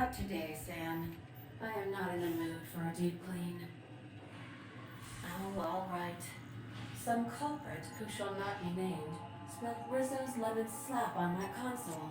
Not today, Sam. I am not in the mood for a deep clean. Oh, all right. Some culprit who shall not be named spilled Rizzo's lemon slap on my console.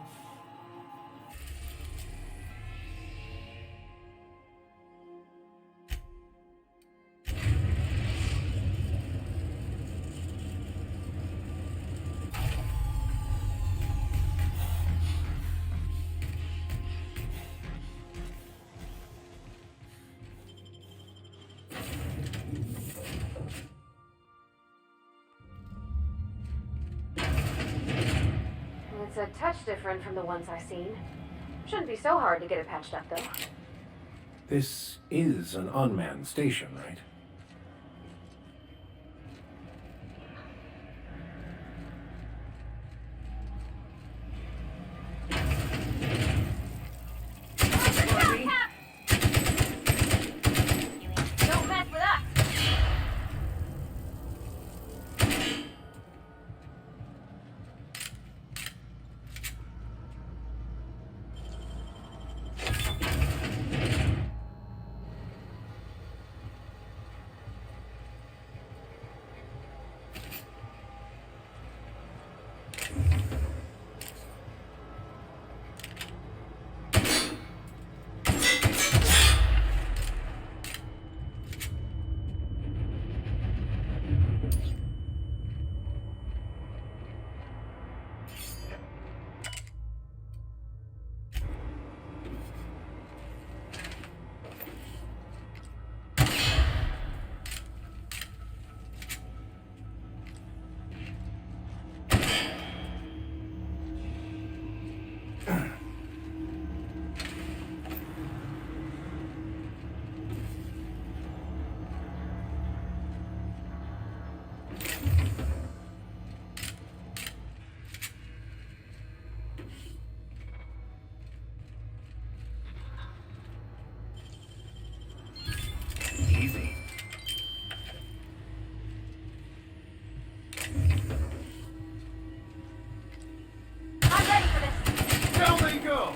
It's a touch different from the ones I've seen. Shouldn't be so hard to get it patched up, though. This is an unmanned station, right? Don't mess with us! Easy. I'm ready for this! Down they go!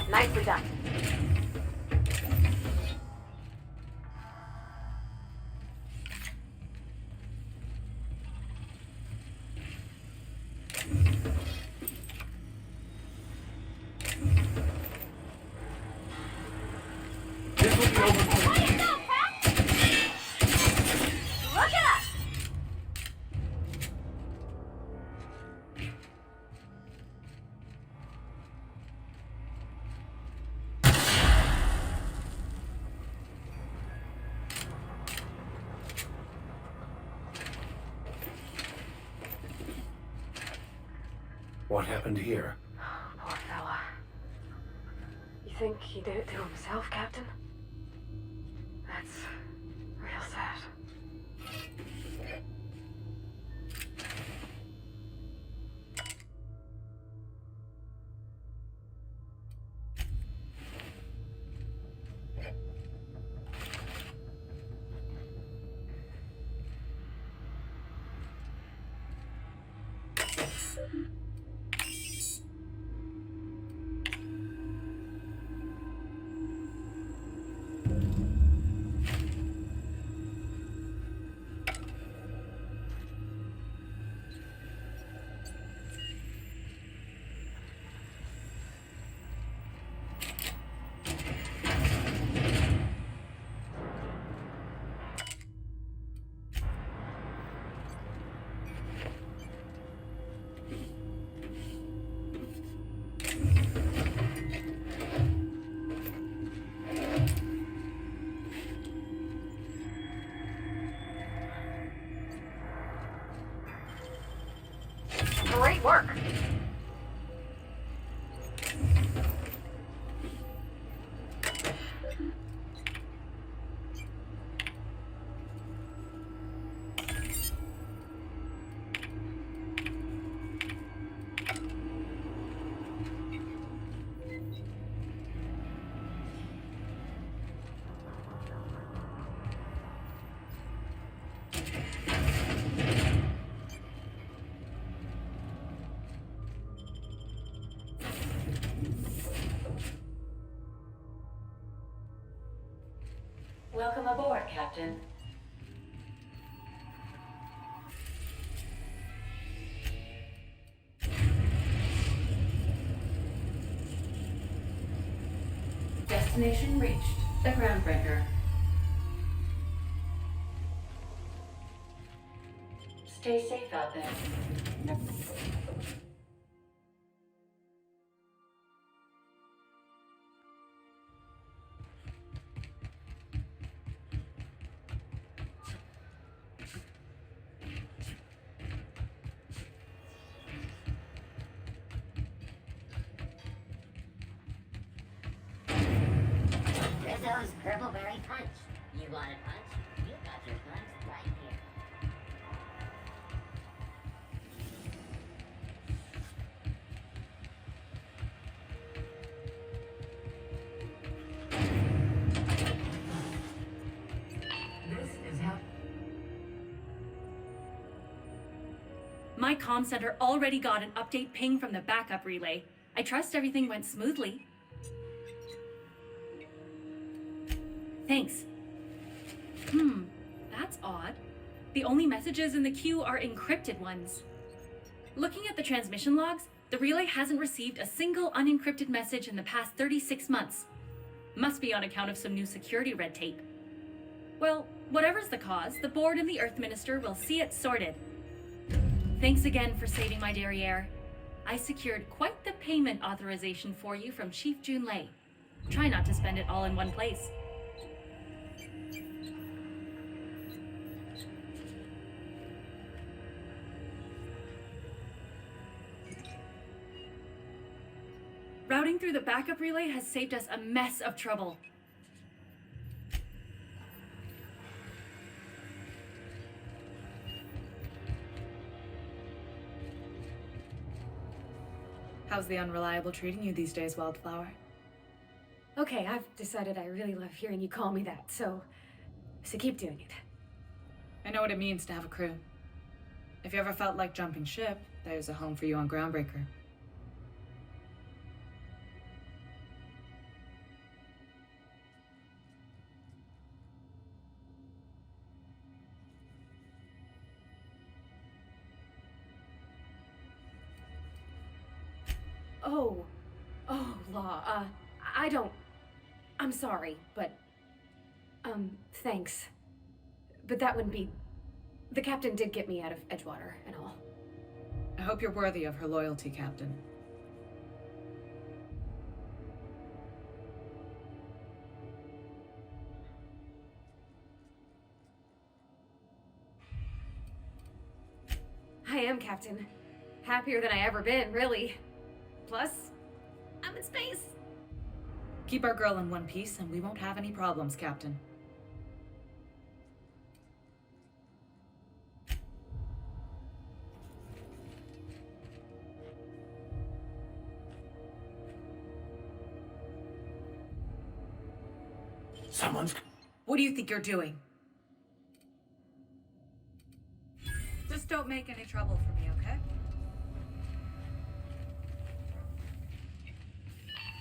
Nicely done. This will be over quick. Way to go, Pat! Look at us! What happened here? Poor fella. You think he did it to himself, Captain? That's real sad. might work. Welcome aboard, Captain. Destination reached. The Groundbreaker. Stay safe out there. Rizzo's Purpleberry Punch. You want a punch? You got your punch right here. This is how. My comm center already got an update ping from the backup relay. I trust everything went smoothly. Thanks. That's odd. The only messages in the queue are encrypted ones. Looking at the transmission logs, the relay hasn't received a single unencrypted message in the past 36 months. Must be on account of some new security red tape. Well, whatever's the cause, the board and the Earth Minister will see it sorted. Thanks again for saving my derriere. I secured quite the payment authorization for you from Chief Junlei. Try not to spend it all in one place. Routing through the backup relay has saved us a mess of trouble. How's the unreliable treating you these days, Wildflower? Okay, I've decided I really love hearing you call me that, so keep doing it. I know what it means to have a crew. If you ever felt like jumping ship, there's a home for you on Groundbreaker. Law, I'm sorry, but, thanks. But that wouldn't be... The captain did get me out of Edgewater and all. I hope you're worthy of her loyalty, Captain. I am, Captain. Happier than I ever been, really. Plus, I'm in space. Keep our girl in one piece and we won't have any problems, Captain. Someone's... What do you think you're doing? Just don't make any trouble for me, okay?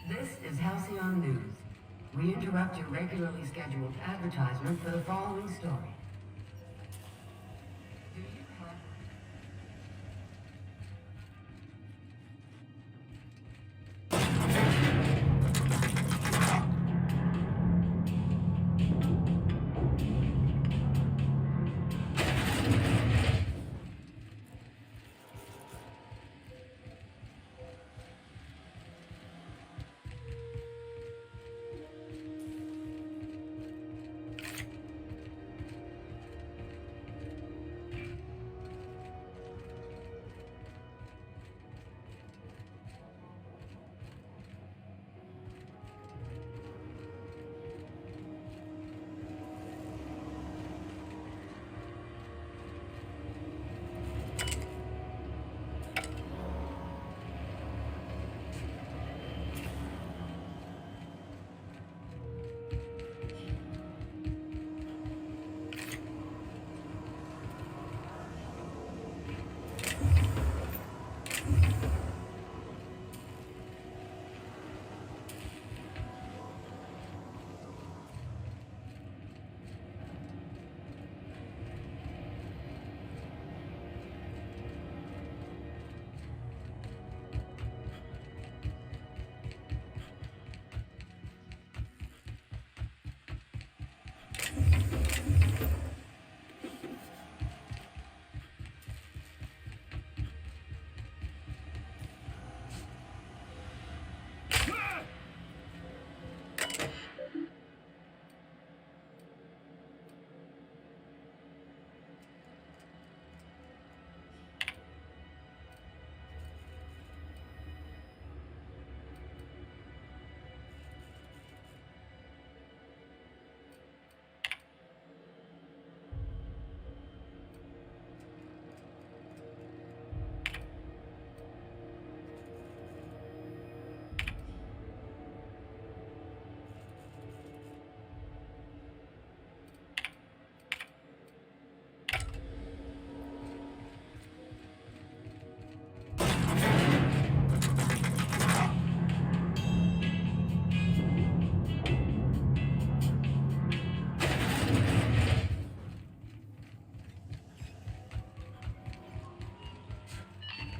This is Halcyon News. We interrupt your regularly scheduled advertisement for the following story. Do you have...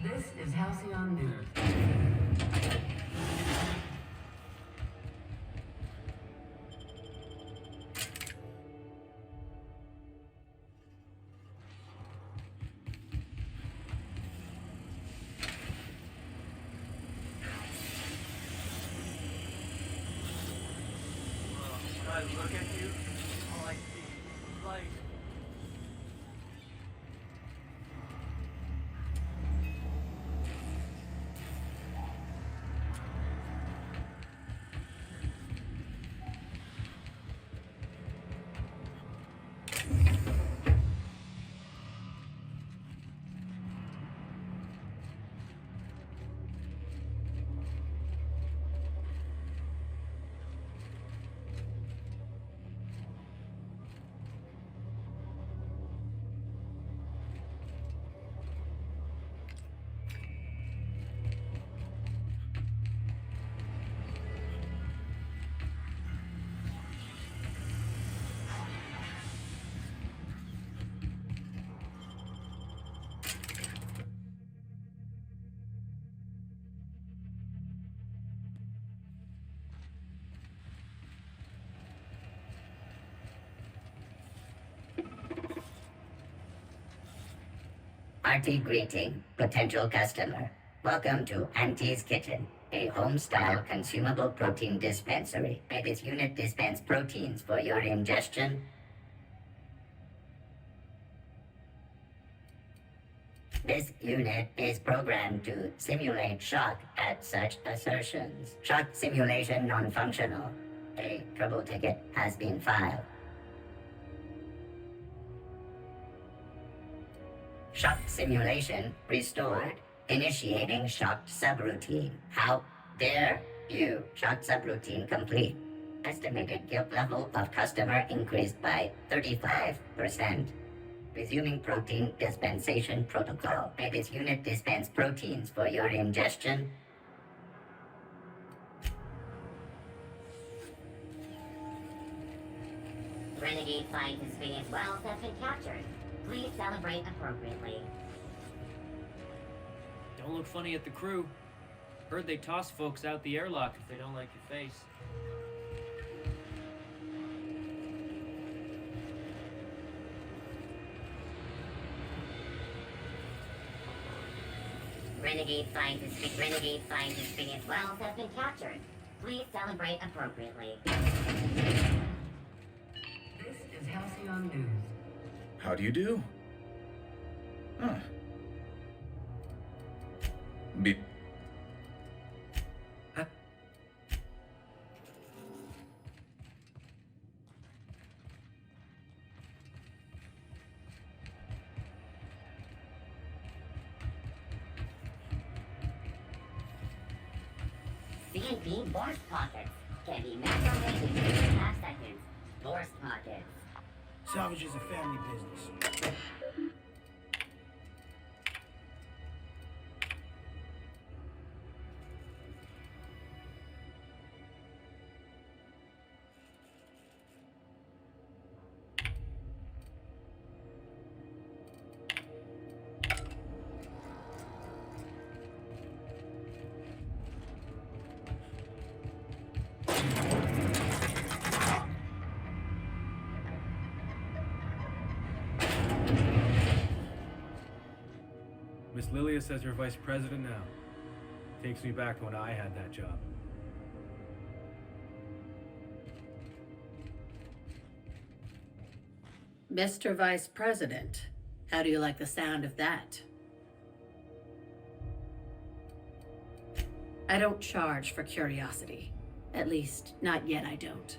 This is Halcyon News. When I look at you, all I see is light. Hearty greeting, potential customer. Welcome to Auntie's Kitchen, a home-style consumable protein dispensary. May this unit dispense proteins for your ingestion. This unit is programmed to simulate shock at such assertions. Shock simulation non-functional. A trouble ticket has been filed. Shock simulation restored. Initiating shocked subroutine. How dare you? Shocked subroutine complete. Estimated guilt level of customer increased by 35%. Resuming protein dispensation protocol. May this unit dispense proteins for your ingestion. Renegade finds his biggest wealth has been captured. Please celebrate appropriately. Don't look funny at the crew. Heard they toss folks out the airlock if they don't like your face. Renegade finds his biggest wealth has been captured. Please celebrate appropriately. This is Halcyon News. How do you do? Huh. Huh? C&P Borst Pockets can be macromated in 2.5 seconds. Borst Pockets. Salvage is a family business. Miss Lilia says you're vice president now. Takes me back to when I had that job. Mr. Vice President, how do you like the sound of that? I don't charge for curiosity. At least, not yet I don't.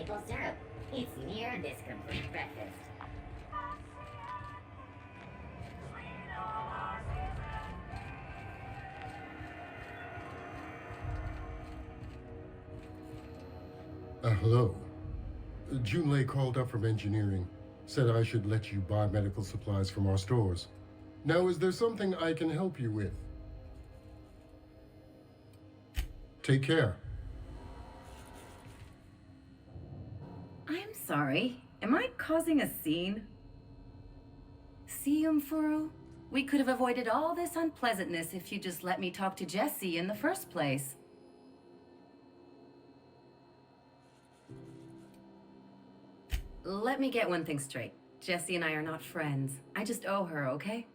maple syrup. It's near this complete breakfast. Hello. Junlei called up from engineering. Said I should let you buy medical supplies from our stores. Now, is there something I can help you with? Take care. I'm sorry. Am I causing a scene? See, Umfuru? We could have avoided all this unpleasantness if you just let me talk to Jesse in the first place. Let me get one thing straight. Jesse and I are not friends. I just owe her, okay?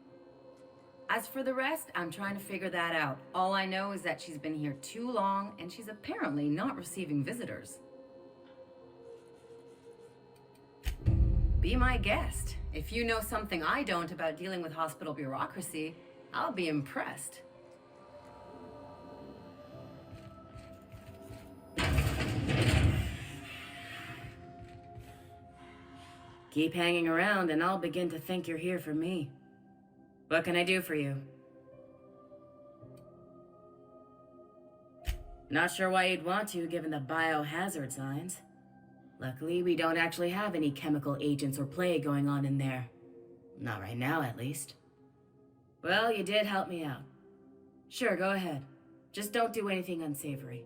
As for the rest, I'm trying to figure that out. All I know is that she's been here too long, and she's apparently not receiving visitors. Be my guest. If you know something I don't about dealing with hospital bureaucracy, I'll be impressed. Keep hanging around and I'll begin to think you're here for me. What can I do for you? Not sure why you'd want to, given the biohazard signs. Luckily, we don't actually have any chemical agents or plague going on in there. Not right now, at least. Well, you did help me out. Sure, go ahead. Just don't do anything unsavory.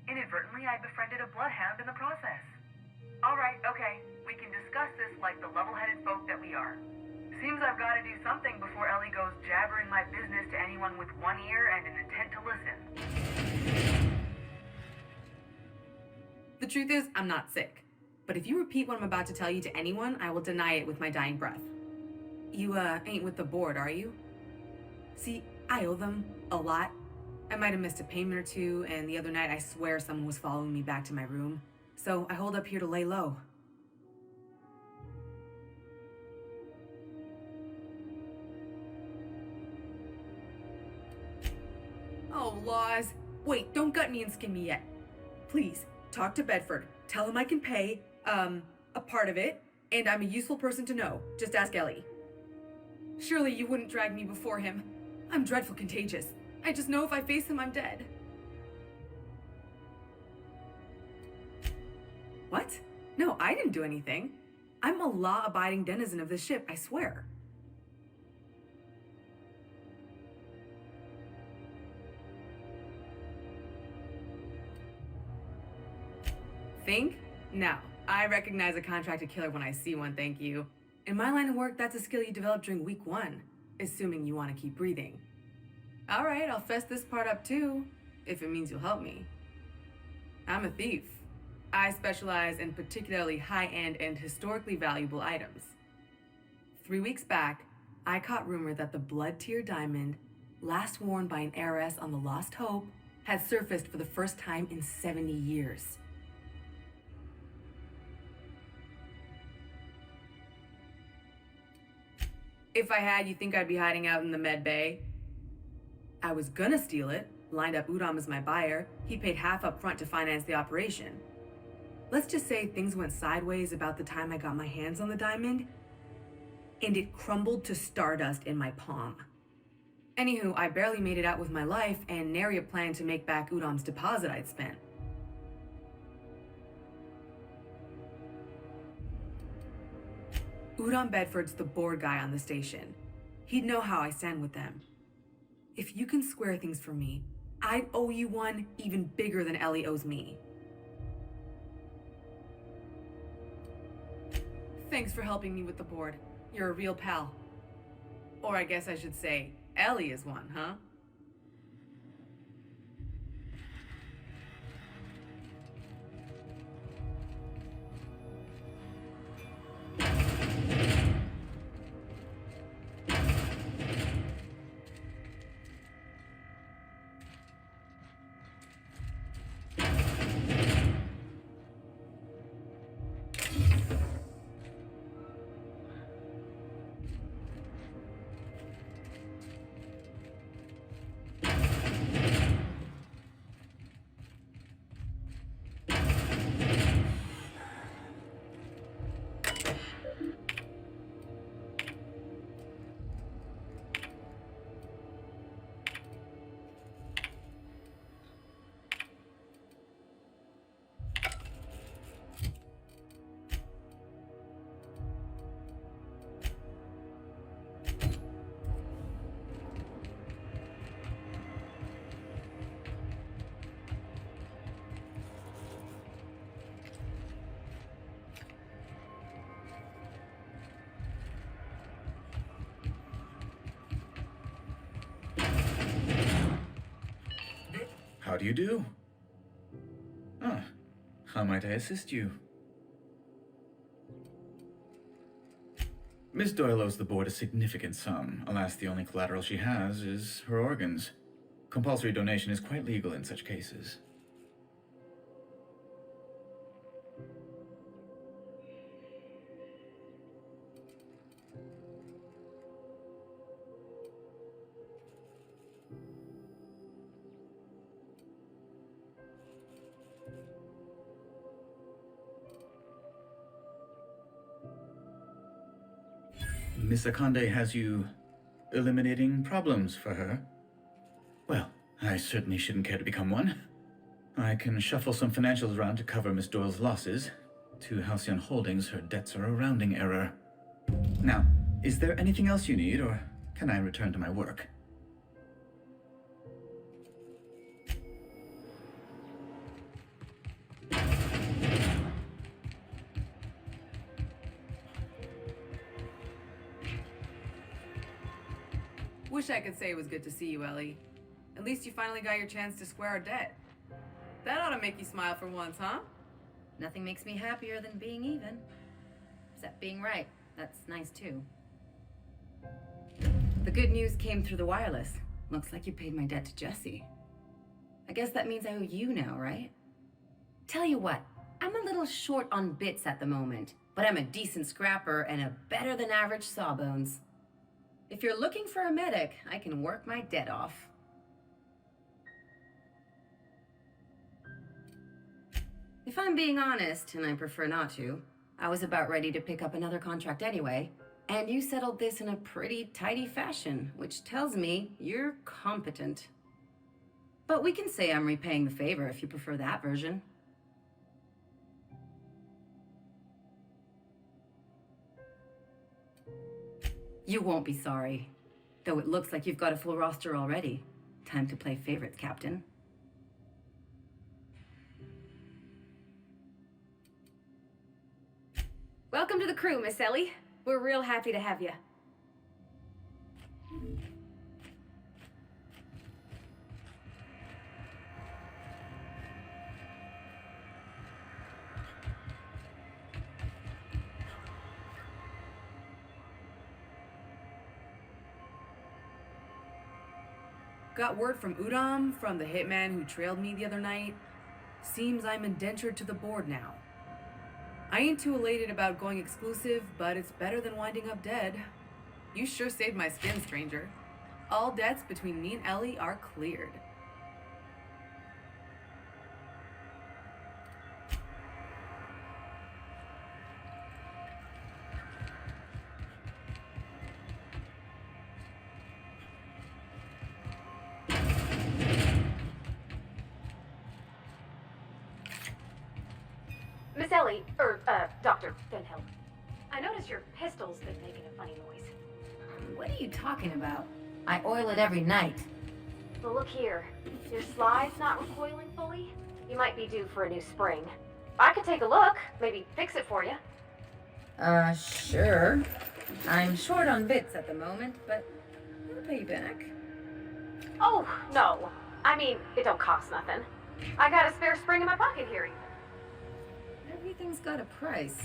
Inadvertently, I befriended a bloodhound in the process. Alright, okay. We can discuss this like the level-headed folk that we are. Seems I've got to do something before Ellie goes jabbering my business to anyone with one ear and an intent to listen. The truth is, I'm not sick. But if you repeat what I'm about to tell you to anyone, I will deny it with my dying breath. You, ain't with the board, are you? See, I owe them a lot. I might have missed a payment or two, and the other night I swear someone was following me back to my room. So I hold up here to lay low. Oh, laws. Wait, don't gut me and skin me yet. Please, talk to Bedford. Tell him I can pay, a part of it, and I'm a useful person to know. Just ask Ellie. Surely you wouldn't drag me before him. I'm dreadful contagious. I just know if I face him, I'm dead. What? No, I didn't do anything. I'm a law-abiding denizen of this ship, I swear. Think? No. I recognize a contracted killer when I see one, thank you. In my line of work, that's a skill you develop during week 1, assuming you want to keep breathing. All right, I'll fess this part up too, if it means you'll help me. I'm a thief. I specialize in particularly high-end and historically valuable items. 3 weeks back, I caught rumor that the blood-tier diamond, last worn by an heiress on the Lost Hope, had surfaced for the first time in 70 years. If I had, you think I'd be hiding out in the med bay? I was gonna steal it, lined up Udom as my buyer. He paid half up front to finance the operation. Let's just say things went sideways about the time I got my hands on the diamond, and it crumbled to stardust in my palm. Anywho, I barely made it out with my life, and nary a plan to make back Udom's deposit I'd spent. Udom Bedford's the board guy on the station. He'd know how I stand with them. If you can square things for me, I'd owe you one even bigger than Ellie owes me. Thanks for helping me with the board. You're a real pal. Or I guess I should say, Ellie is one, huh? How do you do? Ah, how might I assist you? Miss Doyle owes the board a significant sum. Alas, the only collateral she has is her organs. Compulsory donation is quite legal in such cases. Miss Akande has you eliminating problems for her? Well, I certainly shouldn't care to become one. I can shuffle some financials around to cover Miss Doyle's losses. To Halcyon Holdings, her debts are a rounding error. Now, is there anything else you need, or can I return to my work? Wish I could say it was good to see you, Ellie. At least you finally got your chance to square our debt. That ought to make you smile for once, huh? Nothing makes me happier than being even. Except being right. That's nice too. The good news came through the wireless. Looks like you paid my debt to Jesse. I guess that means I owe you now, right? Tell you what, I'm a little short on bits at the moment, but I'm a decent scrapper and a better than average sawbones. If you're looking for a medic, I can work my debt off. If I'm being honest, and I prefer not to, I was about ready to pick up another contract anyway, and you settled this in a pretty tidy fashion, which tells me you're competent. But we can say I'm repaying the favor if you prefer that version. You won't be sorry. Though it looks like you've got a full roster already. Time to play favorites, Captain. Welcome to the crew, Miss Ellie. We're real happy to have you. Got word from Udom, from the hitman who trailed me the other night. Seems I'm indentured to the board now. I ain't too elated about going exclusive, but it's better than winding up dead. You sure saved my skin, stranger. All debts between me and Ellie are cleared. Miss Ellie, Dr. Finhill. I noticed your pistol's been making a funny noise. What are you talking about? I oil it every night. Well, look here. Your slide's not recoiling fully. You might be due for a new spring. I could take a look, maybe fix it for you. Sure. I'm short on bits at the moment, but I'll pay you back. Oh, no. I mean, it don't cost nothing. I got a spare spring in my pocket here even. Everything's got a price.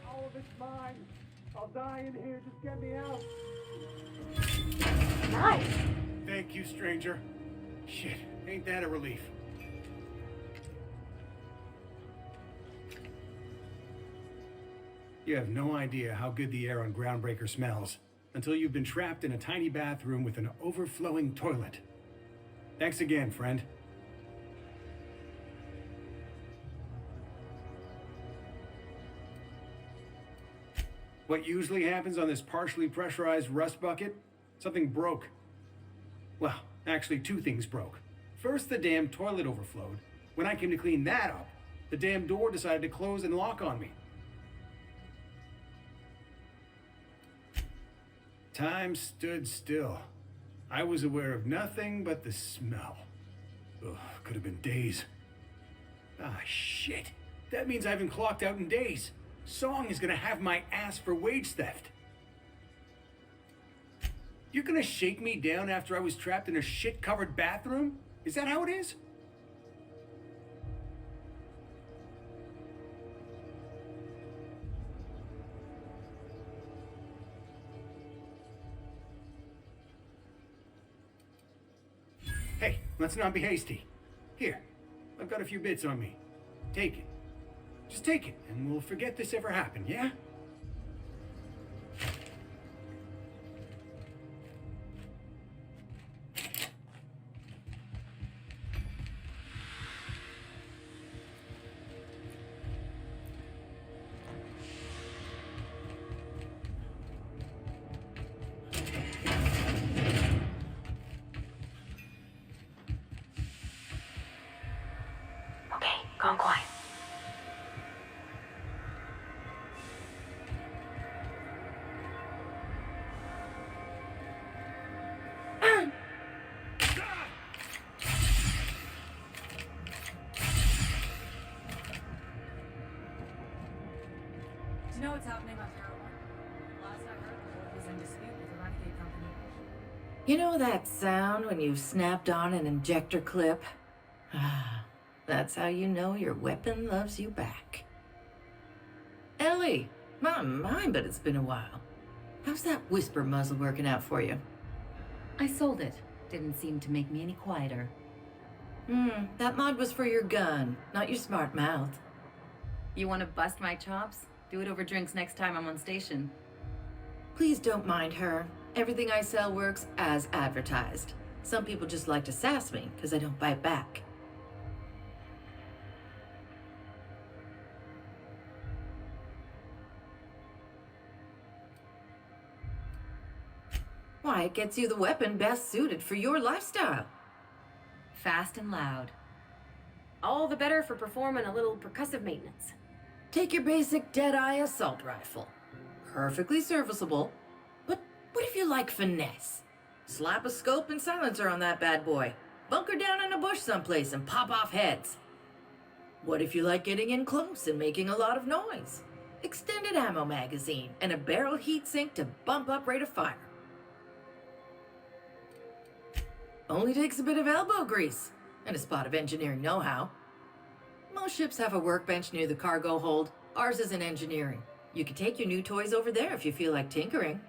All of it's mine. I'll die in here. Just get me out. Nice. Thank you, stranger. Shit, ain't that a relief? You have no idea how good the air on Groundbreaker smells until you've been trapped in a tiny bathroom with an overflowing toilet. Thanks again, friend. What usually happens on this partially pressurized rust bucket? Something broke. Well, actually two things broke. First, the damn toilet overflowed. When I came to clean that up, the damn door decided to close and lock on me. Time stood still. I was aware of nothing but the smell. Ugh, could have been days. Ah, shit. That means I haven't clocked out in days. Song is gonna have my ass for wage theft. You're gonna shake me down after I was trapped in a shit-covered bathroom? Is that how it is? Hey, let's not be hasty. Here, I've got a few bits on me. Take it. Just take it, and we'll forget this ever happened, yeah? Okay, gone quiet. Do you know what's happening on Tower 1? Last I heard, the board was in dispute with the Renegade Company. You know that sound when you've snapped on an injector clip? That's how you know your weapon loves you back. Ellie, my mind, but it's been a while. How's that whisper muzzle working out for you? I sold it. Didn't seem to make me any quieter. That mod was for your gun, not your smart mouth. You want to bust my chops? Do it over drinks next time I'm on station. Please don't mind her. Everything I sell works as advertised. Some people just like to sass me because I don't bite back. it gets you the weapon best suited for your lifestyle. Fast and loud. All the better for performing a little percussive maintenance. Take your basic Deadeye assault rifle. Perfectly serviceable. But what if you like finesse? Slap a scope and silencer on that bad boy. Bunker down in a bush someplace and pop off heads. What if you like getting in close and making a lot of noise? Extended ammo magazine and a barrel heatsink to bump up rate of fire. Only takes a bit of elbow grease and a spot of engineering know-how. Most ships have a workbench near the cargo hold. Ours is in engineering. You can take your new toys over there if you feel like tinkering.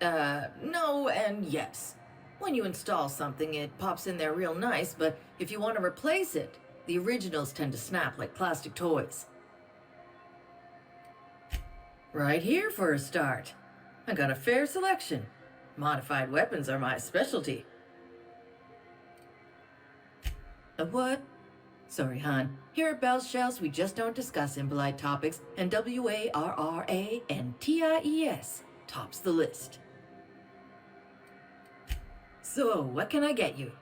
No and yes. When you install something, it pops in there real nice, but if you want to replace it, the originals tend to snap like plastic toys. Right here for a start. I got a fair selection. Modified weapons are my specialty. A what? Sorry, hon. Here at Bell's Shells, we just don't discuss impolite topics, and WARRANTIES tops the list. So, what can I get you?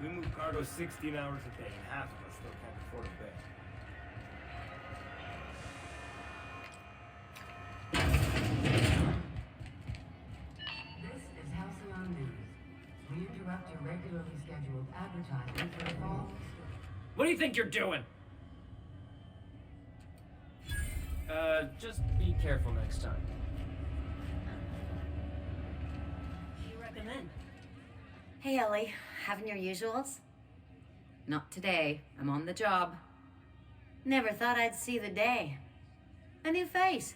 We move cargo 16 hours a day, and half of us still can't afford a bed. This is Halcyon News. We interrupt your regularly scheduled advertisement for the fall. What do you think you're doing? Just be careful next time. What do you recommend? Hey, Ellie. Having your usuals? Not today. I'm on the job. Never thought I'd see the day. A new face.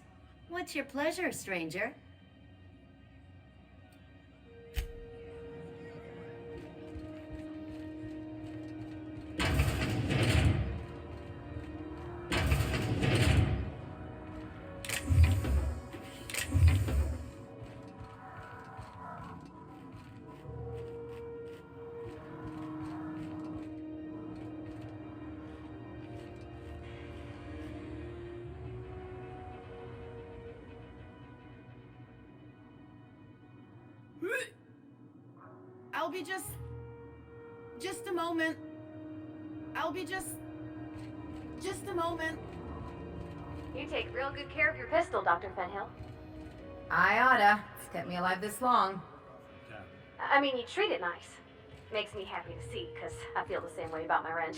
What's your pleasure, stranger? I'll be just a moment. I'll be just a moment. You take real good care of your pistol, Dr. Fenhill. I oughta. It's kept me alive this long. I mean, you treat it nice. Makes me happy to see, because I feel the same way about my wrench.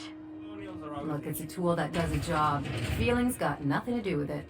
Look, it's a tool that does a job. Feelings got nothing to do with it.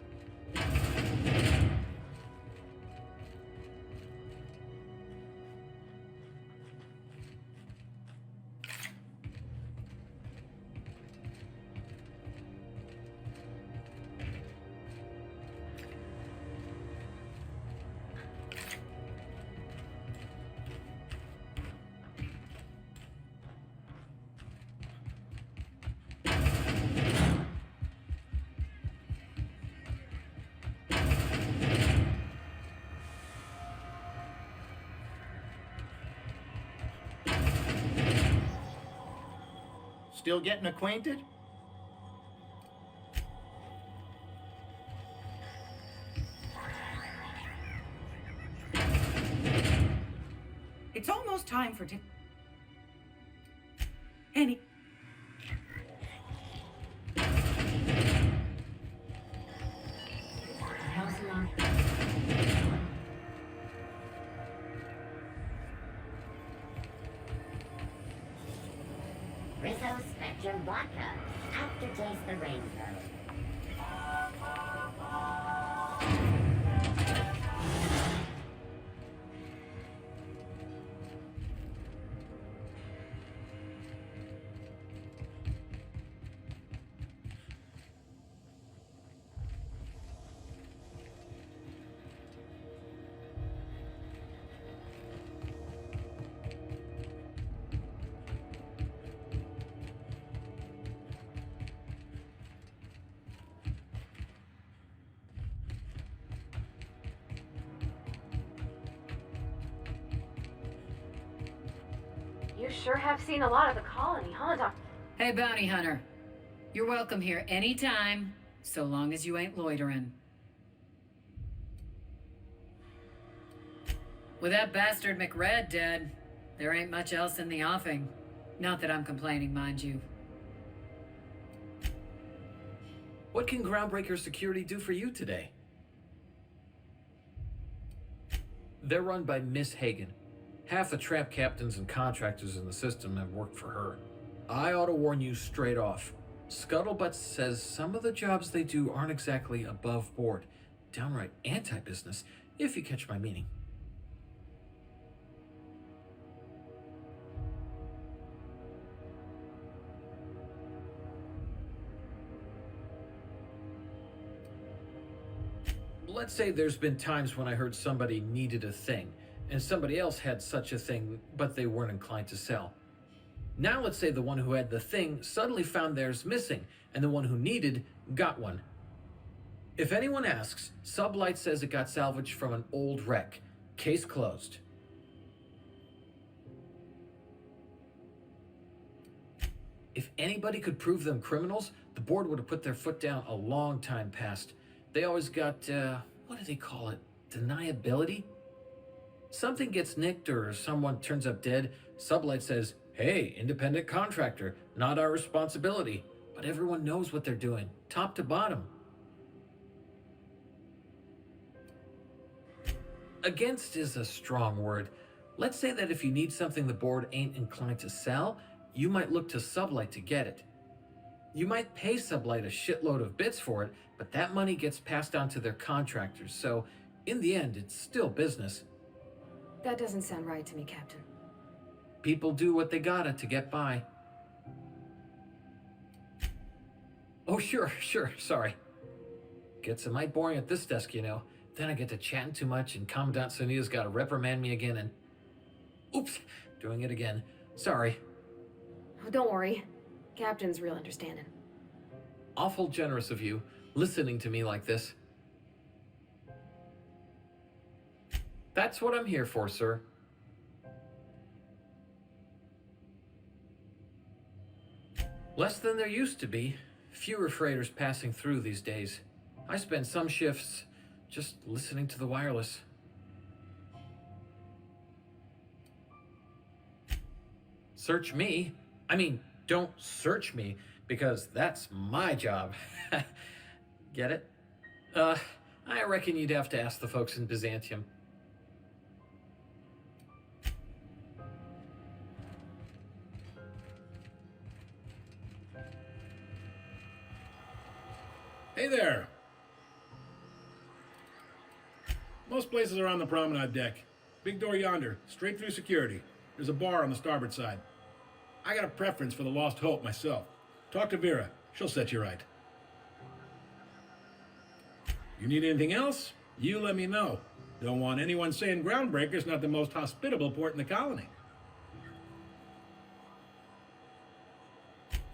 Still getting acquainted? It's almost time for Annie. Halcyon. Rizzo Spectrum Vodka. Aftertaste the rainbow. You sure have seen a lot of the colony, huh, Doc? Hey, bounty hunter. You're welcome here anytime, so long as you ain't loitering. With that bastard McRed dead, there ain't much else in the offing. Not that I'm complaining, mind you. What can Groundbreaker Security do for you today? They're run by Miss Hagen. Half the trap captains and contractors in the system have worked for her. I ought to warn you straight off. Scuttlebutt says some of the jobs they do aren't exactly above board. Downright anti-business, if you catch my meaning. Let's say there's been times when I heard somebody needed a thing, and somebody else had such a thing, but they weren't inclined to sell. Now let's say the one who had the thing suddenly found theirs missing, and the one who needed got one. If anyone asks, Sublight says it got salvaged from an old wreck. Case closed. If anybody could prove them criminals, the board would have put their foot down a long time past. They always got, what do they call it? Deniability? Something gets nicked or someone turns up dead, Sublight says, hey, independent contractor, not our responsibility. But everyone knows what they're doing, top to bottom. Against is a strong word. Let's say that if you need something the board ain't inclined to sell, you might look to Sublight to get it. You might pay Sublight a shitload of bits for it, but that money gets passed on to their contractors, so in the end, it's still business. That doesn't sound right to me, Captain. People do what they gotta to get by. Oh, sure, sorry. Gets a mite boring at this desk, you know. Then I get to chatting too much and Commandant Sonia's gotta reprimand me again and... Oops, doing it again. Sorry. Oh, don't worry. Captain's real understanding. Awful generous of you, listening to me like this. That's what I'm here for, sir. Less than there used to be. Fewer freighters passing through these days. I spend some shifts just listening to the wireless. Search me? I mean, don't search me, because that's my job. Get it? I reckon you'd have to ask the folks in Byzantium. Hey there! Most places are on the promenade deck. Big door yonder, straight through security. There's a bar on the starboard side. I got a preference for the Lost Hope myself. Talk to Vera. She'll set you right. You need anything else? You let me know. Don't want anyone saying Groundbreaker's not the most hospitable port in the colony.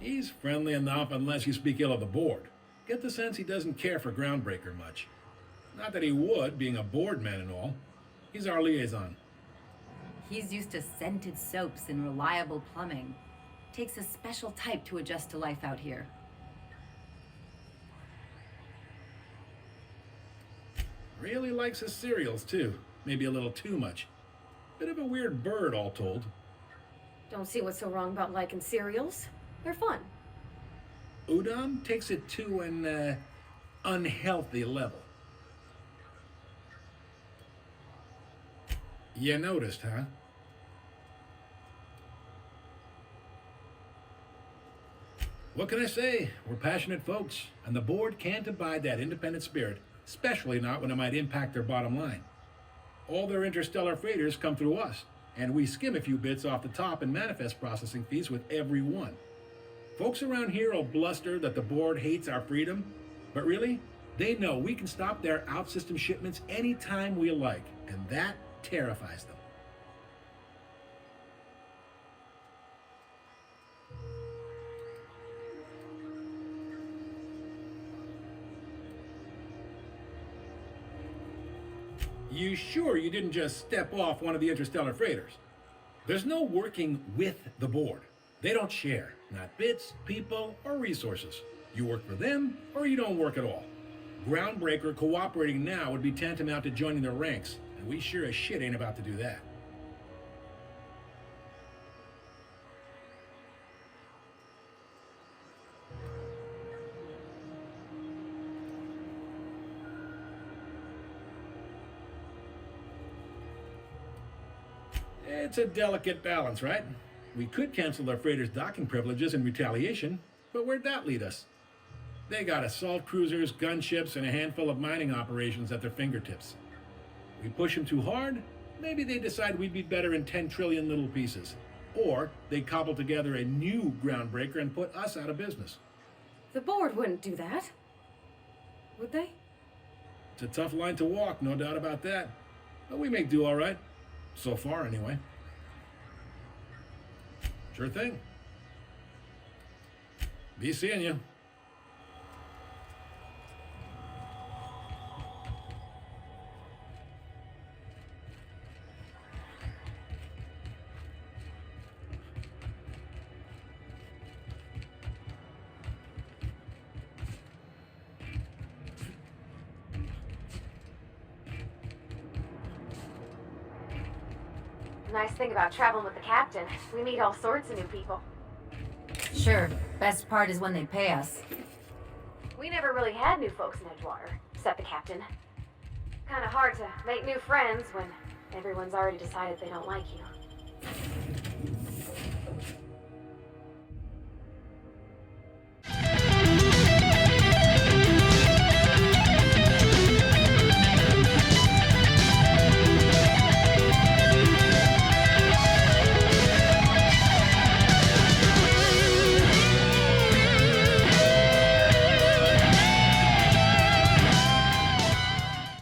He's friendly enough unless you speak ill of the board. Get the sense he doesn't care for Groundbreaker much. Not that he would, being a board man and all. He's our liaison. He's used to scented soaps and reliable plumbing. Takes a special type to adjust to life out here. Really likes his cereals, too. Maybe a little too much. Bit of a weird bird, all told. Don't see what's so wrong about liking cereals. They're fun. Udon takes it to an unhealthy level. You noticed, huh? What can I say? We're passionate folks, and the board can't abide that independent spirit, especially not when it might impact their bottom line. All their interstellar freighters come through us, and we skim a few bits off the top in manifest processing fees with every one. Folks around here will bluster that the board hates our freedom, but really, they know we can stop their out-system shipments anytime we like, and that terrifies them. You sure you didn't just step off one of the interstellar freighters? There's no working with the board. They don't share, not bits, people, or resources. You work for them, or you don't work at all. Groundbreaker cooperating now would be tantamount to joining their ranks, and we sure as shit ain't about to do that. It's a delicate balance, right? We could cancel their freighters' docking privileges in retaliation, but where'd that lead us? They got assault cruisers, gunships, and a handful of mining operations at their fingertips. We push them too hard, maybe they decide we'd be better in 10 trillion little pieces. Or they cobble together a new groundbreaker and put us out of business. The board wouldn't do that. Would they? It's a tough line to walk, no doubt about that. But we make do all right. So far, anyway. Sure thing. Be seeing you. Nice thing about traveling with the captain, we meet all sorts of new people. Sure. Best part is when they pay us. We never really had new folks in Edgewater, except the captain. Kinda hard to make new friends when everyone's already decided they don't like you.